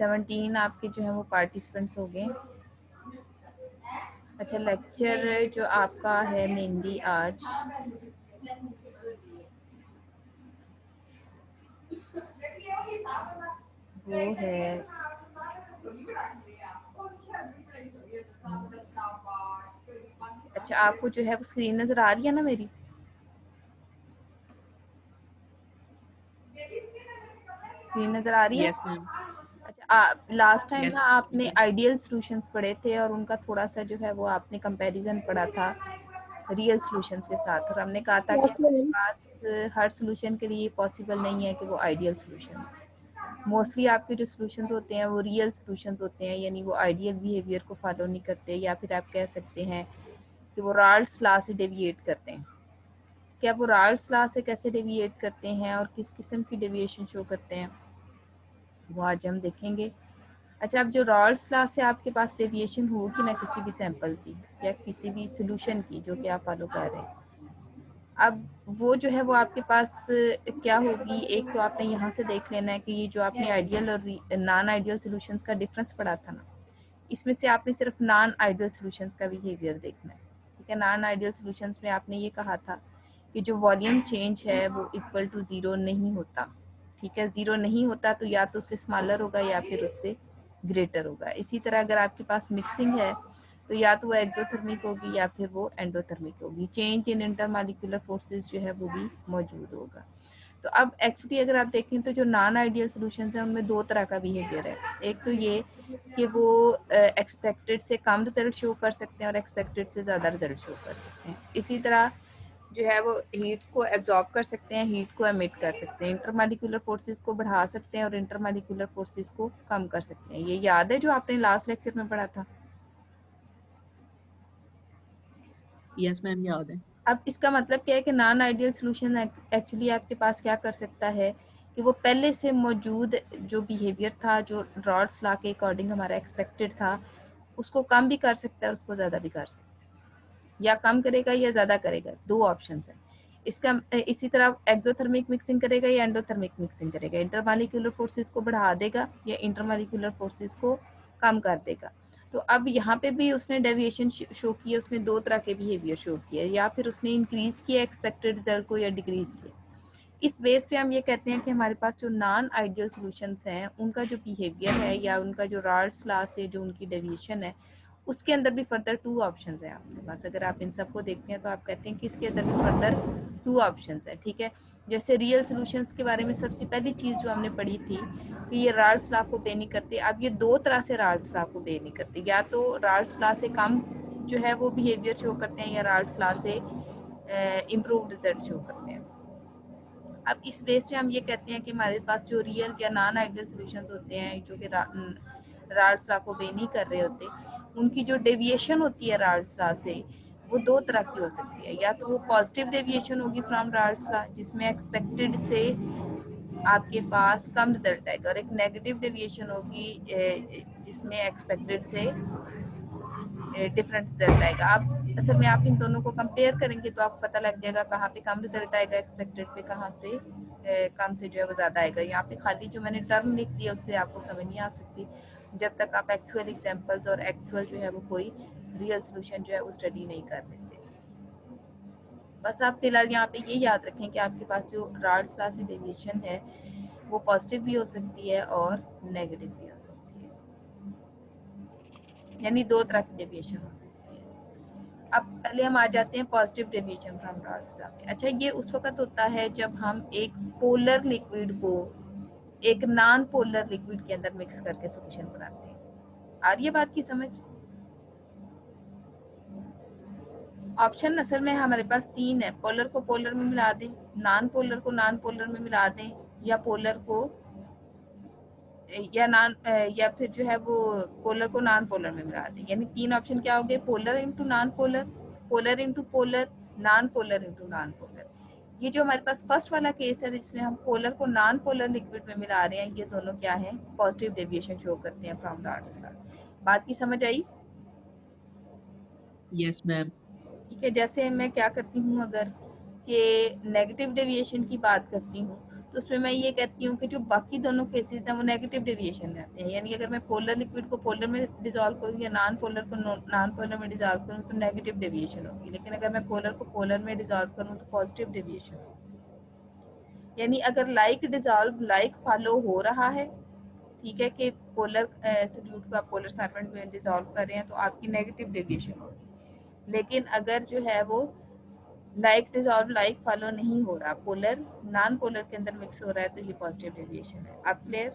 17 आपके जो है वो पार्टिसिपेंट्स हो गए। अच्छा, लेक्चर जो आपका है मेनली आज वो है अच्छा, आपको जो है वो स्क्रीन नजर आ रही है ना मेरी? स्क्रीन नजर आ रही है? Yes ma'am. अच्छा, लास्ट टाइम यस ना आपने आइडियल सॉल्यूशंस पढ़े थे और उनका थोड़ा सा जो है वो आपने कंपैरिजन पढ़ा था रियल सॉल्यूशंस के साथ, और हमने कहा था कि यस हमारे मैम। पास हर सॉल्यूशन के लिए पॉसिबल नहीं है कि वो आइडियल सॉल्यूशन। मोस्टली आपके जो सॉल्यूशंस होते हैं वो रियल सॉल्यूशंस होते हैं, यानी वो आइडियल बिहेवियर को फॉलो नहीं करते, या फिर आप कह सकते हैं कि वो राल्ड्स लॉ से डेविएट करते हैं। क्या वो राल्ड्स लॉ से कैसे डेविएट करते हैं और किस किस्म की डेविएशन शो करते हैं वो आज हम देखेंगे। अच्छा, अब जो राल्ड्स लॉ से आपके पास डेविएशन होगी ना किसी भी सैंपल की या किसी भी सॉल्यूशन की जो कि आप फॉलो कर रहे हैं, अब वो जो है वो आपके पास क्या होगी, एक तो आपने यहाँ से देख लेना है कि ये जो आपने आइडियल और नॉन आइडियल सॉल्यूशंस का डिफरेंस पढ़ा था ना, इसमें से आपने सिर्फ नॉन आइडियल सॉल्यूशंस का बिहेवियर देखना है। ठीक है, नॉन आइडियल सॉल्यूशंस में आपने ये कहा था कि जो वॉल्यूम चेंज है वो इक्वल टू ज़ीरो नहीं होता। ठीक है, ज़ीरो नहीं होता तो या तो उससे स्मॉलर होगा या फिर उससे ग्रेटर होगा। इसी तरह अगर आपके पास मिक्सिंग है तो या तो वो एक्सोथर्मिक होगी या फिर वो एंडोथर्मिक होगी। चेंज इन इंटरमॉलिक्यूलर फोर्सेस जो है वो भी मौजूद होगा। तो अब एक्चुअली अगर आप देखें तो जो नॉन आइडियल सॉल्यूशंस हैं उनमें दो तरह का बिहेवियर है। एक तो ये कि वो एक्सपेक्टेड से कम रिजल्ट शो कर सकते हैं और एक्सपेक्टेड से ज़्यादा रिजल्ट शो कर सकते हैं। इसी तरह जो है वो हीट को एब्जॉर्ब कर सकते हैं, हीट को एमिट कर सकते हैं, इंटरमॉलिक्यूलर फोर्सेस को बढ़ा सकते हैं और इंटरमॉलिक्यूलर फोर्सेस को कम कर सकते हैं। ये याद है जो आपने लास्ट लेक्चर में पढ़ा था? यस मैम, याद है। अब इसका मतलब क्या है कि नॉन आइडियल सॉल्यूशन एक्चुअली आपके पास क्या कर सकता है कि वो पहले से मौजूद जो बिहेवियर था, जो रॉल्ड्स लॉ के अकॉर्डिंग हमारा एक्सपेक्टेड था, उसको कम भी कर सकता है और उसको ज़्यादा भी कर सकता है। या कम करेगा या ज़्यादा करेगा, दो ऑप्शन है इसका। इसी तरह एक्सोथर्मिक मिक्सिंग करेगा या एंडोथर्मिक मिक्सिंग करेगा, इंटरमॉलिक्यूलर फोर्सेस को बढ़ा देगा या इंटरमॉलिक्यूलर फोर्सेस को कम कर देगा। तो अब यहाँ पे भी उसने डेविएशन शो किया, उसने दो तरह के बिहेवियर शो किया, या फिर उसने इंक्रीज किया एक्सपेक्टेड रिजल्ट को या डिक्रीज किया। इस बेस पे हम ये कहते हैं कि हमारे पास जो नॉन आइडियल सॉल्यूशंस हैं उनका जो बिहेवियर है या उनका जो राल्ड्स लॉ से जो उनकी डेविएशन है, उसके अंदर भी फर्दर टू ऑप्शंस हैं आपके पास। अगर आप इन सबको देखते हैं तो आप कहते हैं कि इसके अंदर भी फर्दर टू ऑप्शंस हैं। ठीक है, जैसे रियल सॉल्यूशंस के बारे में सबसे पहली चीज़ जो हमने पढ़ी थी कि ये राल्ड्स लॉ को बे नहीं करते। अब ये दो तरह से राल्ड्स लॉ को बे नहीं करते, या तो राल्ड्स लॉ से कम जो है वो बिहेवियर शो करते हैं या राल्ड्स लॉ से इम्प्रूव रिजल्ट शो करते हैं। अब इस बेस पे हम ये कहते हैं कि हमारे पास जो रियल या नॉन आइडियल सॉल्यूशंस होते हैं जो कि राल्ड्स लॉ को बे नहीं कर रहे होते, उनकी जो डेविएशन होती है राल्ड्स लॉ से वो दो तरह की हो सकती है। या तो वो पॉजिटिव डेविएशन होगी फ्रॉम राल्ड्स लॉ जिसमें एक्सपेक्टेड से आपके पास कम रिजल्ट आएगा, और एक नेगेटिव डेविएशन होगी जिसमें एक्सपेक्टेड से डिफरेंट रिजल्ट आएगा। आप असल में आप इन दोनों को कंपेयर करेंगे तो आपको पता लग जाएगा कहाँ पे कम रिजल्ट आएगा एक्सपेक्टेड पे, कहाँ पे कम से जो है वो ज़्यादा आएगा। यहाँ पे खाली जो मैंने टर्म लिख दिया उससे आपको समझ नहीं आ सकती जब तक आप एक्चुअल एग्जांपल्स और एक्चुअल जो है वो कोई रियल सोल्यूशन जो है वो स्टडी नहीं कर लेते। बस आप फिलहाल यहाँ पे ये याद रखें कि आपके पास जो राल्ड्स लॉ से डेविएशन है वो पॉजिटिव भी हो सकती है और नेगेटिव भी हो सकती है, यानी दो तरह की डेविएशन हो सकती है। अब पहले हम आ जाते हैं पॉजिटिव डेविएशन फ्रॉम राल्ड्स लॉ पे। अच्छा, ये उस वक्त होता है जब हम एक पोलर लिक्विड को एक नॉन पोलर लिक्विड के अंदर मिक्स करके सॉल्यूशन बनाते हैं। आ रही है बात की समझ? ऑप्शन असल में हमारे पास तीन है, पोलर को पोलर में मिला दें, नॉन पोलर को नॉन पोलर में मिला दें, या पोलर को या फिर जो है वो पोलर को नॉन पोलर में मिला दें। यानी तीन ऑप्शन क्या हो गए, polar into non polar, polar into polar, non polar into non polar. ये जो हमारे पास फर्स्ट वाला केस है जिसमें हम पोलर को नॉन पोलर लिक्विड में मिला रहे हैं, ये दोनों क्या है, पॉजिटिव डेविएशन शो करते हैं फ्रॉम राल्ड्स लॉ। बात की समझ आई? Yes ma'am. ठीक है, जैसे मैं क्या करती हूँ, अगर कि नेगेटिव डेविएशन की बात करती हूँ तो उसमें मैं ये कहती हूँ कि जो बाकी दोनों केसेस हैं वो नेगेटिव डेविएशन में आते हैं, यानी अगर मैं पोलर लिक्विड को पोलर में डिजॉल्व करूँ या नॉन पोलर को नॉन पोलर में डिजॉल्व करूँ तो नेगेटिव डेविएशन होगी, लेकिन अगर मैं पोलर को पोलर में डिजॉल्व करूँ तो पॉजिटिव डेविएशन होगी। यानी अगर लाइक डिजॉल्व लाइक फॉलो हो रहा है, ठीक है, कि पोलर सोल्यूट को आप पोलर सॉल्वेंट में डिजॉल्व कर रहे हैं तो आपकी नेगेटिव डेविएशन होगी, लेकिन अगर जो है वो लाइक डिजॉल्व लाइक फॉलो नहीं हो रहा, पोलर नॉन पोलर के अंदर मिक्स हो रहा है, तो ये पॉजिटिव डेविएशन है। आप क्लियर?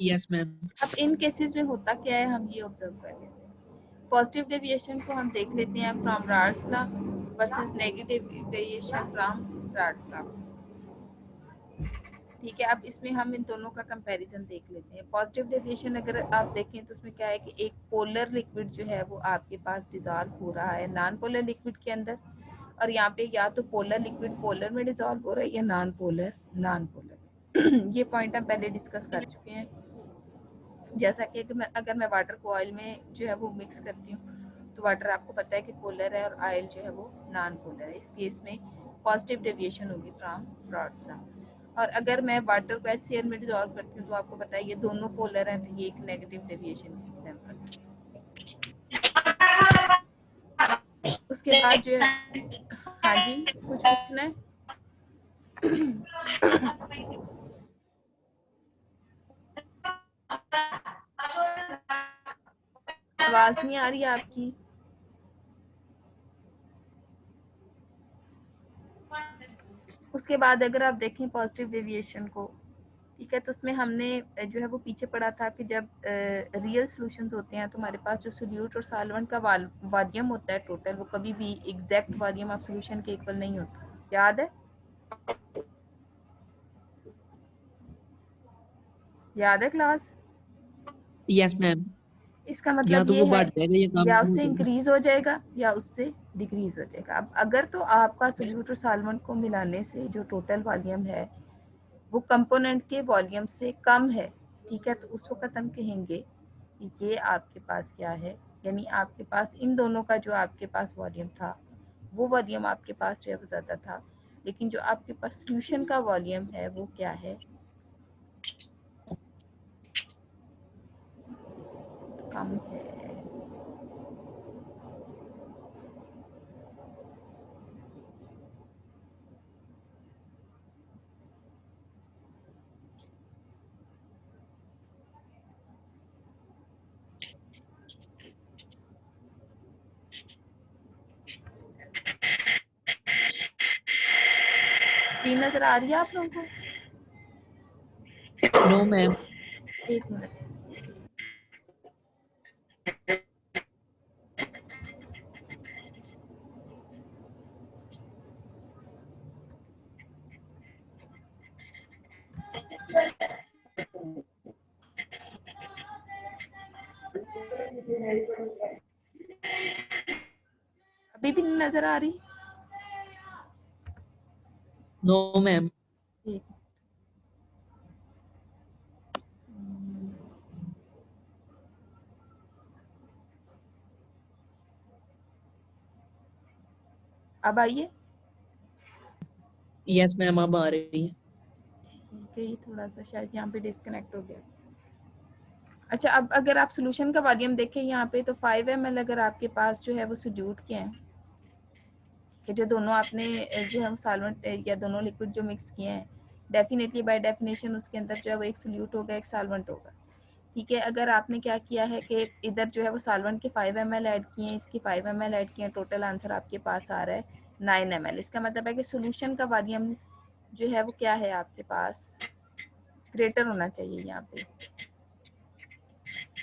Yes ma'am. अब इन केसेस में होता क्या है हम ये ऑब्जर्व कर लेते हैं। पॉजिटिव डेविएशन को हम देख लेते हैं from rods law versus negative deviation from rods law, ठीक है। अब इसमें हम इन दोनों का कंपैरिजन देख लेते हैं। पॉजिटिव डेविएशन अगर आप देखें तो उसमें क्या है कि एक पोलर लिक्विड जो है वो आपके पास डिजॉल्व हो रहा है नॉन पोलर लिक्विड के अंदर, और यहाँ पे या तो पोलर लिक्विड पोलर में डिजॉल्व हो रहा है या नॉन पोलर नॉन पोलर ये पॉइंट हम पहले डिस्कस कर चुके हैं। जैसा कि अगर मैं वाटर को ऑयल में जो है वो मिक्स करती हूँ तो वाटर आपको पता है कि पोलर है और ऑयल जो है वो नॉन पोलर है, इस केस में पॉजिटिव डेविएशन होगी फ्रॉम रॉड्स लॉ। और अगर मैं वाटर को HCl में डिजॉल्व करती हूँ तो आपको पता है ये दोनों पोलर हैं, तो ये एक नेगेटिव डेविएशन की एग्जांपल है। उसके बाद जो है, हाँ जी कुछ पूछना है? आवाज नहीं आ रही है आपकी। उसके बाद अगर आप देखें पॉजिटिव डेविएशन को, ठीक है, तो उसमें हमने जो है वो पीछे पढ़ा था कि जब रियल सॉल्यूशंस होते हैं तो हमारे पास जो सोल्यूट और सॉल्वेंट का वॉल्यूम होता है टोटल, वो कभी भी एग्जैक्ट वॉल्यूम ऑफ सॉल्यूशन के इक्वल नहीं होता। याद है? याद है क्लास? Yes ma'am. इसका या मतलब तो ये वो है बढ़ जाएगा या कम या हो उससे जाएगा। इंक्रीज हो जाएगा या उससे डिक्रीज हो जाएगा। अब अगर तो आपका सोल्यूट और सॉल्वेंट को मिलाने से जो टोटल वॉल्यूम है वो कंपोनेंट के वॉल्यूम से कम है, ठीक है, तो उस वक्त हम कहेंगे कि ये आपके पास क्या है, यानी आपके पास इन दोनों का जो आपके पास वॉल्यूम था वो वॉल्यूम आपके पास जो है वो ज़्यादा था, लेकिन जो आपके पास सॉल्यूशन का वॉल्यूम है वो क्या है, कम है। स्क्रीन नजर आ रही है आप लोगों नो मैम। को? एक मिनट। अभी भी नहीं नजर आ रही? No ma'am. एक अब आइए। यस मैम अब आ रही है। ठीक है, ये थोड़ा सा शायद यहाँ पे डिस्कनेक्ट हो गया। अच्छा, अब अगर आप सोल्यूशन का वॉल्यूम देखें यहाँ पे तो 5 ml अगर आपके पास जो है वो सोल्यूट के हैं, कि जो दोनों आपने जो है सॉल्वेंट या दोनों लिक्विड जो मिक्स किए हैं, डेफिनेटली बाय डेफिनेशन उसके अंदर जो है वो एक सोल्यूट होगा एक सॉल्वेंट होगा, ठीक है। अगर आपने क्या किया है कि इधर जो है वो सॉल्वेंट के 5 ml ऐड किए हैं, इसके 5 ml ऐड किए हैं, टोटल आंसर आपके पास आ रहा है 9 ml। इसका मतलब है कि सोल्यूशन का वॉल्यूम जो है वो क्या है आपके पास ग्रेटर होना चाहिए यहाँ पे।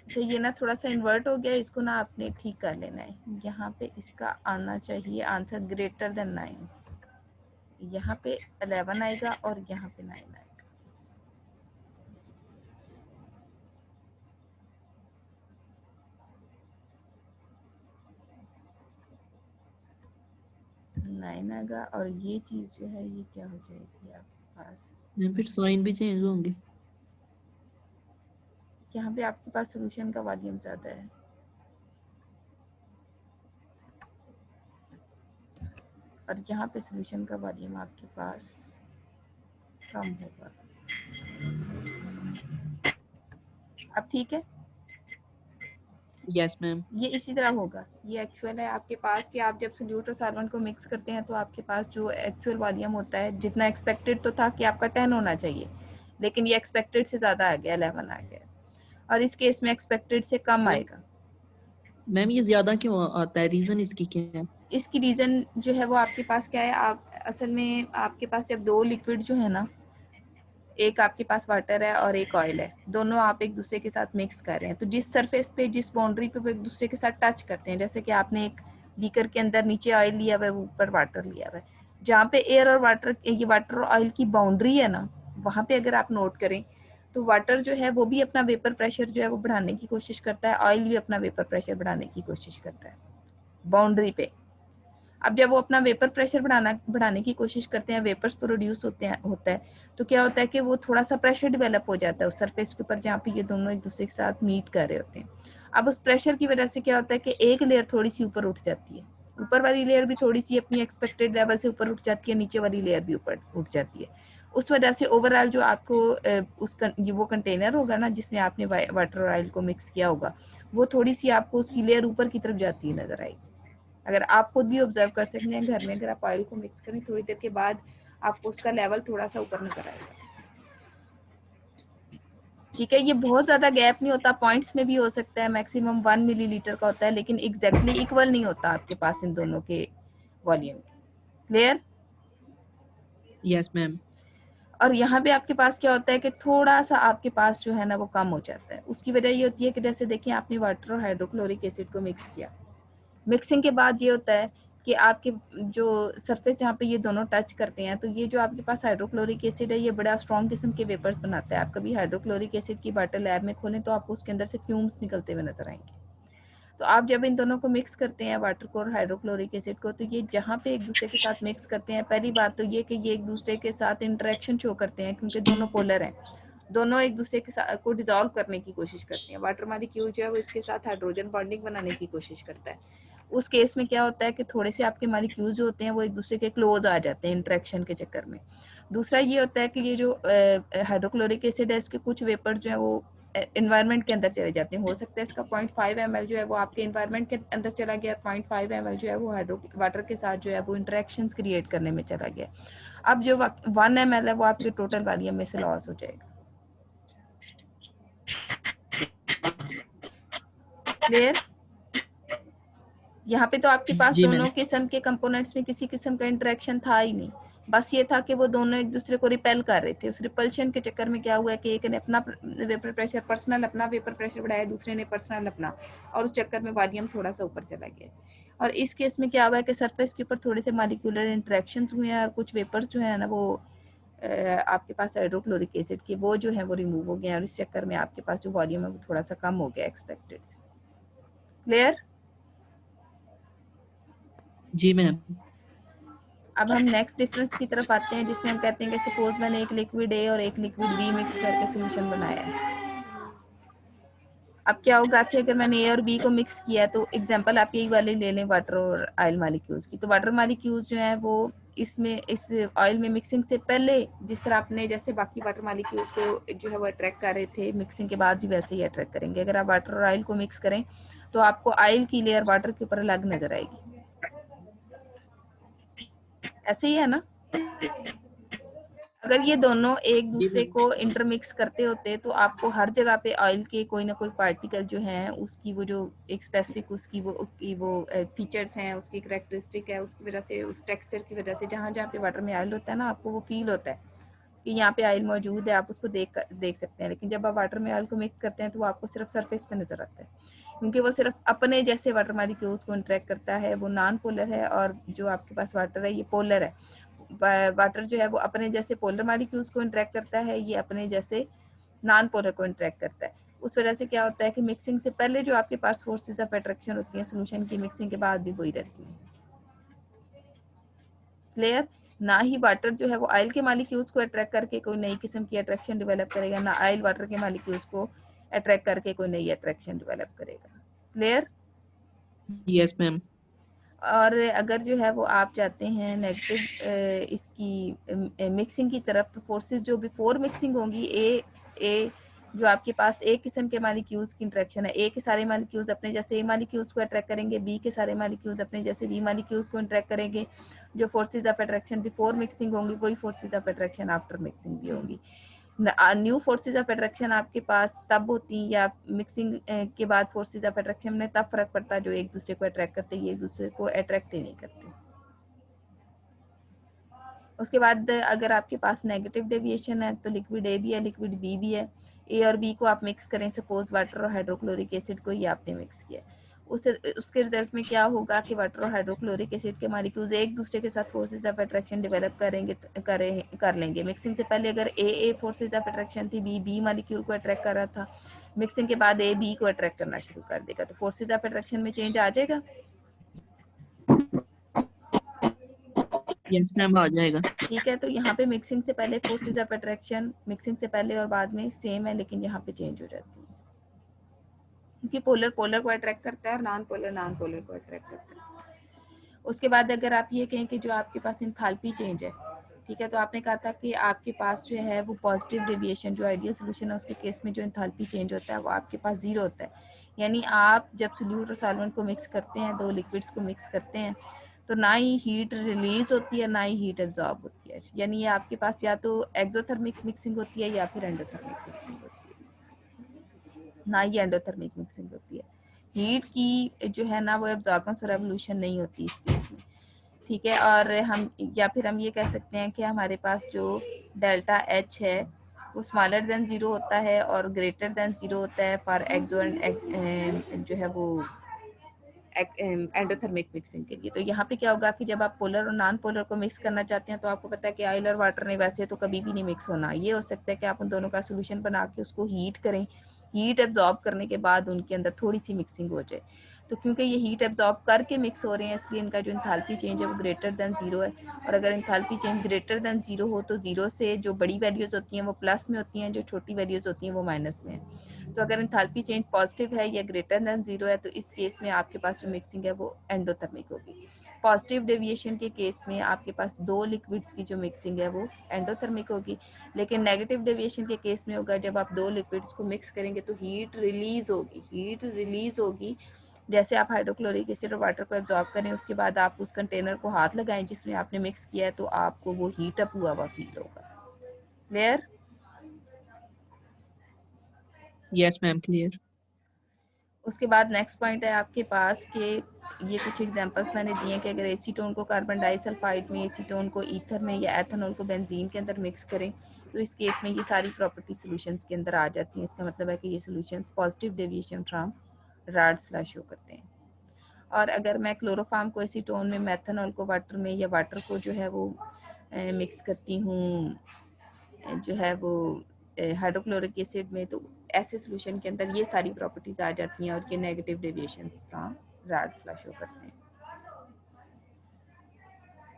अच्छा, ये ना थोड़ा सा इन्वर्ट हो गया, इसको ना आपने ठीक कर लेना है। यहाँ पे इसका आना चाहिए आंसर ग्रेटर देन 9, यहाँ पे 11 आएगा और यहाँ पे 9 आएगा। 9 आएगा और ये चीज़ जो है ये क्या हो जाएगी आपके पास, मैम फिर साइन भी चेंज होंगे। यहाँ पे आपके पास सोल्यूशन का वॉल्यूम ज़्यादा है। और यहाँ पे सोल्यूशन का वॉल्यूम आपके पास कम होगा। अब ठीक है, यस मैम। ये इसी तरह होगा। ये एक्चुअल है आपके पास कि आप जब सोल्यूट और सॉल्वेंट को मिक्स करते हैं तो आपके पास जो एक्चुअल वॉल्यूम होता है, जितना एक्सपेक्टेड तो था कि आपका 10 होना चाहिए, लेकिन ये एक्सपेक्टेड से ज़्यादा आ गया, 11 आ गया, और इस केस में एक्सपेक्टेड से कम आएगा। मैम ये ज्यादा क्यों आता है, रीजन इसकी क्या है? इसकी रीज़न जो है वो आपके पास क्या है, आप असल में आपके पास जब दो लिक्विड जो है ना, एक आपके पास वाटर है और एक ऑयल है, दोनों आप एक दूसरे के साथ मिक्स कर रहे हैं, तो जिस सरफेस पे, जिस बाउंड्री पे वो एक दूसरे के साथ टच करते हैं, जैसे कि आपने एक बीकर के अंदर नीचे ऑयल लिया हुआ है, ऊपर वाटर लिया हुआ है, जहाँ पे एयर और वाटर, ये वाटर और ऑयल की बाउंड्री है ना, वहाँ पे अगर आप नोट करें तो वाटर जो है वो भी अपना वेपर प्रेशर जो है वो बढ़ाने की कोशिश करता है, ऑयल भी अपना वेपर प्रेशर बढ़ाने की कोशिश करता है बाउंड्री पे। अब जब वो अपना वेपर प्रेशर बढ़ाने की कोशिश करते हैं, वेपर्स प्रोड्यूस होता है, तो क्या होता है कि वो थोड़ा सा प्रेशर डेवलप हो जाता है उस सरफेस के ऊपर जहाँ पे ये दोनों एक दूसरे के साथ मीट कर रहे होते हैं। अब उस प्रेशर की वजह से क्या होता है कि एक लेयर थोड़ी सी ऊपर उठ जाती है, ऊपर वाली लेयर भी थोड़ी सी अपनी एक्सपेक्टेड लेवल से ऊपर उठ जाती है, नीचे वाली लेयर भी ऊपर उठ जाती है। उस वजह से ओवरऑल जो आपको वो कंटेनर होगा ना जिसमें आपने वाटर और ऑयल को मिक्स किया होगा, वो थोड़ी सी आपको उसकी लेयर ऊपर की तरफ जाती है नजर आएगी। अगर आप खुद भी ऑब्जर्व कर सकते हैं घर में, अगर आप ऑयल को मिक्स करें थोड़ी देर के बाद आपको उसका लेवल थोड़ा सा ऊपर नजर आएगा। ठीक है, ये बहुत ज्यादा गैप नहीं होता, पॉइंट्स में भी हो सकता है, मैक्सिमम 1 मिलीलीटर का होता है, लेकिन एग्जैक्टली इक्वल नहीं होता आपके पास इन दोनों के वॉल्यूम। क्लियर? Yes ma'am. और यहाँ पे आपके पास क्या होता है कि थोड़ा सा आपके पास जो है ना वो कम हो जाता है। उसकी वजह ये होती है कि जैसे देखिए आपने वाटर और हाइड्रोक्लोरिक एसिड को मिक्स किया, मिक्सिंग के बाद ये होता है कि आपके जो सरफेस जहाँ पे ये दोनों टच करते हैं, तो ये जो आपके पास हाइड्रोक्लोरिक एसिड है ये बड़ा स्ट्रॉन्ग किस्म के वेपर्स बनाता है। आप कभी हाइड्रोक्लोरिक एसिड की बॉटल लैब में खोलें तो आपको उसके अंदर से फ्यूम्स निकलते हुए नजर आएंगे। तो आप जब इन दोनों को मिक्स करते हैं, वाटर को और हाइड्रोक्लोरिक एसिड को, तो ये जहाँ पे एक दूसरे के साथ मिक्स करते हैं, पहली बात तो ये कि ये एक दूसरे के साथ इंटरेक्शन शो करते हैं, क्योंकि दोनों पोलर हैं, दोनों एक दूसरे के साथ को डिजोल्व करने की कोशिश करते हैं। वाटर मॉलिक्यूल जो है वो इसके साथ हाइड्रोजन बॉन्डिंग बनाने की कोशिश करता है। उस केस में क्या होता है कि थोड़े से आपके मॉलिक्यूल्स जो होते हैं वो एक दूसरे के क्लोज आ जाते हैं इंटरेक्शन के चक्कर में। दूसरा ये होता है कि ये जो हाइड्रोक्लोरिक एसिड है इसके कुछ वेपर जो है वो एनवायरनमेंट के अंदर चले जाते हैं। हो सकता है इसका 0.5 ml जो है वो आपके एनवायरनमेंट के अंदर चला गया, 0.5 ml जो है वो वाटर के साथ जो है वो इंटरेक्शंस क्रिएट करने में चला गया। अब जो 1 ml है वो आपके टोटल वॉल्यूम में से लॉस हो जाएगा। क्लियर? यहाँ पे तो आपके पास जी मैम। दोनों किस्म के कंपोनेंट्स में किसी किस्म का इंटरेक्शन था ही नहीं, बस ये था कि वो दोनों एक दूसरे को रिपेल कर रहे थे। उस रिपल्शन के चक्कर में क्या हुआ कि एक ने अपना वेपर प्रेशर, पर्सनल अपना वेपर प्रेशर बढ़ाया, दूसरे ने पर्सनल अपना, और उस चक्कर में वॉल्यूम थोड़ा सा ऊपर चला गया। और इस केस में क्या हुआ है कि सरफेस के ऊपर थोड़े से मॉलिक्यूलर इंटरेक्शन हुए हैं और कुछ वेपर्स जो है ना वो आपके पास हाइड्रोक्लोरिक एसिड के वो जो है वो रिमूव हो गए, और इस चक्कर में आपके पास जो वॉल्यूम है वो थोड़ा सा कम हो गया एक्सपेक्टेड से। क्लियर? जी मैम। अब हम नेक्स्ट डिफरेंस की तरफ आते हैं, जिसमें हम कहते हैं कि सपोज मैंने एक लिक्विड ए और एक लिक्विड बी मिक्स करके सोल्यूशन बनाया है। अब क्या होगा कि अगर मैंने ए और बी को मिक्स किया है, तो एग्जांपल आप यही वाले ले लें वाटर और ऑयल मॉलिक्यूल्स की, तो वाटर मॉलिक्यूल्स जो है वो इसमें इस ऑयल में मिक्सिंग से पहले जिस तरह आपने जैसे बाकी वाटर मॉलिक्यूल्स को जो है वो अट्रैक्ट कर रहे थे, मिक्सिंग के बाद भी वैसे ही अट्रैक्ट करेंगे। अगर आप वाटर और ऑयल को मिक्स करें तो आपको ऑयल की लेयर वाटर के ऊपर अलग नजर आएगी। ऐसे ही है ना? अगर ये दोनों एक जी दूसरे मैम। को इंटरमिक्स करते होते तो आपको हर जगह पे ऑयल के कोई ना कोई पार्टिकल जो है उसकी वो जो एक स्पेसिफिक वो फीचर्स हैं, उसकी करेक्टरिस्टिक है, उसकी वजह से, उस टेक्सचर की वजह से, जहाँ जहाँ पे वाटर में ऑयल होता है ना आपको वो फील होता है कि यहाँ पे ऑयल मौजूद है, आप उसको देख सकते हैं। लेकिन जब आप वाटर में ऑयल को मिक्स करते हैं तो वो आपको सिर्फ सरफेस पे नजर आता है, क्योंकि वो सिर्फ अपने जैसे वाटर मॉलिक्यूल्स को इंटरेक्ट करता है। वो नॉन पोलर है और जो आपके पास वाटर है ये पोलर है। वाटर जो है वो अपने जैसे पोलर मॉलिक्यूल्स को इंटरेक्ट करता है, ये अपने जैसे नॉन पोलर को इंटरेक्ट करता है। उस वजह से क्या होता है कि मिक्सिंग से पहले जो आपके पास फोर्सेस ऑफ अट्रैक्शन होती है सोल्यूशन की, मिक्सिंग के बाद भी वही रहती है। क्लियर? ना ही वाटर जो है वो ऑयल के मॉलिक्यूल्स को अट्रैक्ट करके कोई नई किस्म की अट्रैक्शन डेवलप करेगा, ना ऑयल वाटर के मॉलिक्यूल्स को अट्रैक्ट करके कोई नई अट्रैक्शन डेवलप करेगा। क्लियर? Yes ma'am. और अगर जो है वो आप चाहते हैं नेगेटिव इसकी मिक्सिंग की तरफ, तो फोर्सेस जो बिफोर मिक्सिंग होंगी, ए जो आपके पास एक किस्म के मालिक्यूल्स की इंटरेक्शन है, ए के सारे मालिक्यूल्स अपने जैसे ए मालिक्यूल्स को अट्रैक्ट करेंगे, बी के सारे मालिक्यूल्स अपने जैसे बी मालिक्यूल्स को अट्रैक्ट करेंगे। जो forces of attraction before mixing होंगी वही forces of attraction after mixing भी होंगी। न्यू फोर्सेज ऑफ अट्रैक्शन आपके पास तब होती हैं या मिक्सिंग के बाद फोर्सेज ऑफ अट्रैक्शन में तब फर्क पड़ता है जो एक दूसरे को अट्रैक्ट करते हैं, ये एक दूसरे को अट्रैक्ट ही नहीं करते। उसके बाद अगर आपके पास नेगेटिव डेविएशन है तो लिक्विड ए भी है, लिक्विड बी भी है। ए और बी को आप मिक्स करें, सपोज वाटर और हाइड्रोक्लोरिक एसिड को ही आपने मिक्स किया, उसके रिजल्ट में क्या होगा कि वाटर और हाइड्रोक्लोरिक एसिड के मॉलिक्यूल्स एक दूसरे के साथ फोर्सेज ऑफ अट्रैक्शन डेवलप कर लेंगे। मिक्सिंग से पहले अगर ए फोर्सेज ऑफ अट्रैक्शन थी, बी मॉलिक्यूल को अट्रैक्ट कर रहा था, मिक्सिंग के बाद ए बी को अट्रैक्ट करना शुरू कर देगा, तो फोर्सेज ऑफ अट्रैक्शन में चेंज आ जाएगा। यस मैम, आ जाएगा। ठीक है, तो यहाँ पे मिक्सिंग से पहले फोर्सेज ऑफ अट्रैक्शन मिक्सिंग से पहले और बाद में सेम है, लेकिन यहाँ पे चेंज हो जाती है क्योंकि पोलर पोलर को अट्रैक्ट करता है और नॉन पोलर को अट्रैक्ट करता है। उसके बाद अगर आप ये कहें कि जो आपके पास इंथैल्पी चेंज है, ठीक है, तो आपने कहा था कि आपके पास जो है वो पॉजिटिव डेविएशन जो आइडियल सोल्यूशन है उसके केस में जो इंथैल्पी चेंज होता है वो आपके पास जीरो होता है। यानी आप जब सोल्यूट और सॉल्वेंट को मिक्स करते हैं, दो लिक्विड्स को मिक्स करते हैं, तो ना ही हीट रिलीज होती है ना ही हीट एब्जॉर्ब होती है। यानी ये आपके पास या तो एक्सोथर्मिक मिक्सिंग होती है या फिर एंडोथर्मिक मिक्सिंग होती है, ना ही एंडोथर्मिक मिक्सिंग होती है। हीट की जो है ना वो एब्जॉर्बेंस और रेवोल्यूशन नहीं होती इस केस में। ठीक है, और हम या फिर हम ये कह सकते हैं कि हमारे पास जो डेल्टा एच है वो स्मॉलर देन जीरो होता है और ग्रेटर देन जीरो होता है फॉर एक्सो एंड जो है वो एंडोथर्मिक मिक्सिंग के लिए। तो यहाँ पे क्या होगा कि जब आप पोलर और नॉन पोलर को मिक्स करना चाहते हैं तो आपको पता है कि ऑयल और वाटर ने वैसे तो कभी भी नहीं मिक्स होना। ये हो सकता है कि आप उन दोनों का सोल्यूशन बना के उसको हीट करें, हीट एब्जॉर्ब करने के बाद उनके अंदर थोड़ी सी मिक्सिंग हो जाए। तो क्योंकि ये हीट एब्जॉर्ब करके मिक्स हो रहे हैं इसलिए इनका जो इंथैल्पी चेंज है वो ग्रेटर देन जीरो है। और अगर enthalpy change greater than zero हो तो जीरो से जो बड़ी वैल्यूज होती हैं वो प्लस में होती हैं, जो छोटी वैल्यूज होती हैं वो माइनस में है। तो अगर इंथैल्पी चेंज पॉजिटिव है या ग्रेटर देन जीरो है तो इस केस में आपके पास जो मिक्सिंग है वो एंडोथर्मिक होगी। पॉजिटिव डेविएशन के केस में आपके पास दो लिक्विड्स की जो मिक्सिंग है वो एंडोथर्मिक होगी। लेकिन नेगेटिव डेविएशन के केस में होगा जब आप दो लिक्विड्स को मिक्स करेंगे तो हीट रिलीज होगी। जैसे आप हाइड्रोक्लोरिक एसिड और वाटर को एब्जॉर्ब करें, उसके बाद आप उस कंटेनर को हाथ लगाएं जिसमें आपने मिक्स किया है, तो आपको वो हीट अप हुआ फील होगा। क्लियर? Yes ma'am, clear. उसके बाद नेक्स्ट पॉइंट है आपके पास कि ये कुछ एग्जांपल्स मैंने दिए कि अगर एसीटोन को कार्बन डाइसल्फाइड में, एसीटोन को ईथर में या एथेनॉल को बेंजीन के अंदर मिक्स करें तो इस केस में ये सारी प्रॉपर्टी सॉल्यूशंस के अंदर आ जाती हैं। इसका मतलब है कि ये solutions positive deviation from Raoult's law show करते हैं। और अगर मैं क्लोरोफार्म को एसीटोन में, मेथनॉल को वाटर में या वाटर को जो है वो मिक्स करती हूँ जो है वो हाइड्रोक्लोरिक एसिड में, तो ऐसे सॉल्यूशन के अंदर ये सारी प्रॉपर्टीज आ जाती हैं और ये negative deviations from Raoult's law show करते हैं।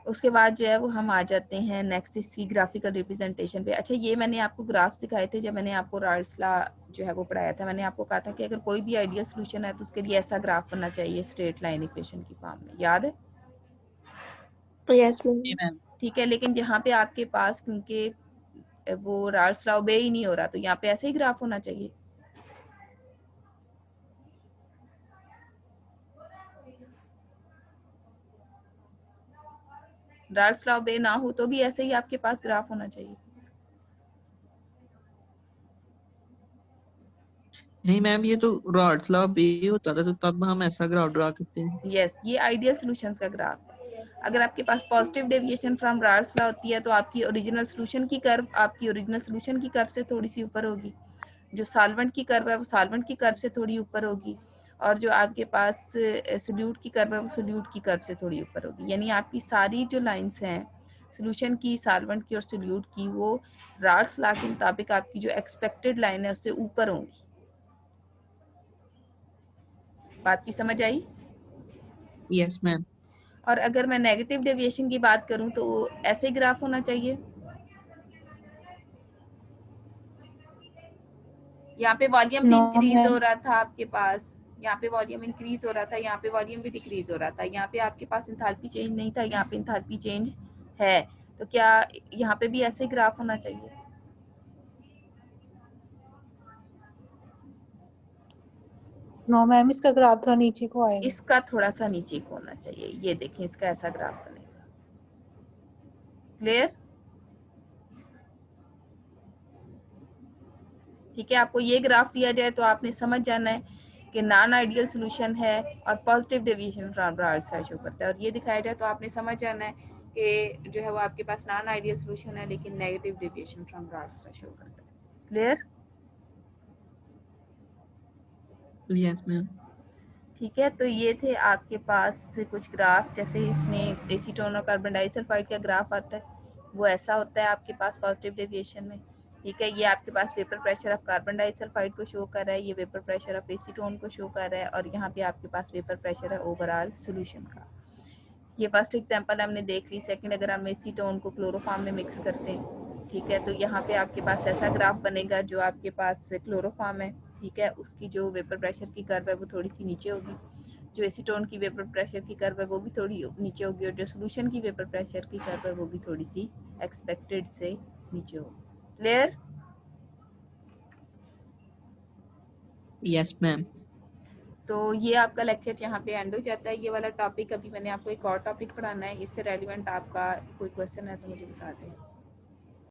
उसके बाद जो है वो हम आ जाते हैं नेक्स्ट इसकी ग्राफिकल रिप्रेजेंटेशन पे। अच्छा, ये मैंने आपको ग्राफ्स दिखाए थे जब मैंने आपको राड्स ला जो है वो पढ़ाया था। मैंने आपको कहा था कि अगर कोई भी आइडियल सॉल्यूशन है तो उसके लिए ऐसा ग्राफ बनना चाहिए स्ट्रेट लाइन इक्वेशन की फॉर्म में, याद है? यस जी मैम। ठीक है, लेकिन यहाँ पे आपके पास क्योंकि वो राड्स ला ओबे ही नहीं हो रहा तो यहाँ पे ऐसे ही ग्राफ होना चाहिए। राड्स ला ओबे ना हो तो भी ऐसे ही आपके पास ग्राफ होना चाहिए। नहीं मैम, ये तो रॉड्स लॉ बे होता था तो तब हम ऐसा ग्राफ ड्रा करते हैं। यस, ये आइडियल सॉल्यूशंस का ग्राफ है। अगर आपके पास पॉजिटिव डेविएशन फ्रॉम राड्स ला होती है तो आपकी ओरिजिनल सॉल्यूशन की कर्व से थोड़ी सी ऊपर होगी। जो सॉल्वेंट की कर्व है वो सॉल्वेंट की कर्व से थोड़ी ऊपर होगी और जो आपके पास सोल्यूट की कर्व है वो सोल्यूट की कर्व से थोड़ी ऊपर होगी। यानी आपकी सारी जो लाइंस हैं सॉल्यूशन की, सॉल्वेंट की और सोल्यूट की, वो राड्स लॉ के मुताबिक आपकी जो एक्सपेक्टेड लाइन है उससे ऊपर होंगी। बात की समझ आई? Yes ma'am. और अगर मैं नेगेटिव डेविएशन की बात करूं तो ऐसे ग्राफ होना चाहिए। यहाँ पे वॉल्यूम भी नो इंक्रीज हो मैम। रहा था आपके पास, यहाँ पे वॉल्यूम इंक्रीज हो रहा था, यहाँ पे वॉल्यूम भी डिक्रीज हो रहा था, यहाँ पे आपके पास इंथैल्पी चेंज नहीं था, यहाँ पे इंथैल्पी चेंज है। तो क्या यहाँ पे भी ऐसे ग्राफ होना चाहिए? नो मैम, इसका ग्राफ थोड़ा नीचे को आएगा। इसका थोड़ा सा नीचे को होना चाहिए। ये देखें, इसका ऐसा ग्राफ बनेगा। क्लियर? ठीक है, आपको ये ग्राफ दिया जाए तो आपने समझ जाना है कि नॉन आइडियल सोल्यूशन है और positive deviation from rods show करता है, और ये दिखाया जाए तो आपने समझ जाना है कि जो है वो आपके पास नॉन आइडियल सोल्यूशन है लेकिन negative deviation from rods show करता है। क्लियर? Yes ma'am. ठीक है, तो ये थे आपके पास से कुछ ग्राफ, जैसे इसमें एसीटोन और कार्बन डाइसल्फाइड का ग्राफ आता है, वो ऐसा होता है आपके पास पॉजिटिव डेविएशन में। ठीक है, ये आपके पास vapour pressure of carbon disulphide को शो कर रहा है, ये वेपर प्रेशर ऑफ एसीटोन को शो कर रहा है, और यहाँ पे आपके पास वेपर प्रेशर है ओवरऑल सॉल्यूशन का। ये फर्स्ट एग्जांपल हमने देख ली। सेकंड, अगर हम एसीटोन को क्लोरोफॉर्म में मिक्स करते हैं, ठीक है, तो यहाँ पे आपके पास ऐसा ग्राफ बनेगा जो आपके पास क्लोरोफॉर्म है, ठीक है, उसकी जो वेपर प्रेशर की कर्व है वो थोड़ी सी नीचे होगी, जो एसीटोन की वेपर प्रेशर की कर्व है वो भी थोड़ी नीचे होगी, और जो सोल्यूशन की वेपर प्रेशर की कर्व है वो भी थोड़ी सी एक्सपेक्टेड से नीचे होगी। क्लियर? Yes ma'am. तो ये आपका लेक्चर यहाँ पे एंड हो जाता है। ये वाला टॉपिक अभी मैंने आपको एक और टॉपिक पढ़ाना है, इससे रेलिवेंट आपका कोई क्वेश्चन है तो मुझे बता दें।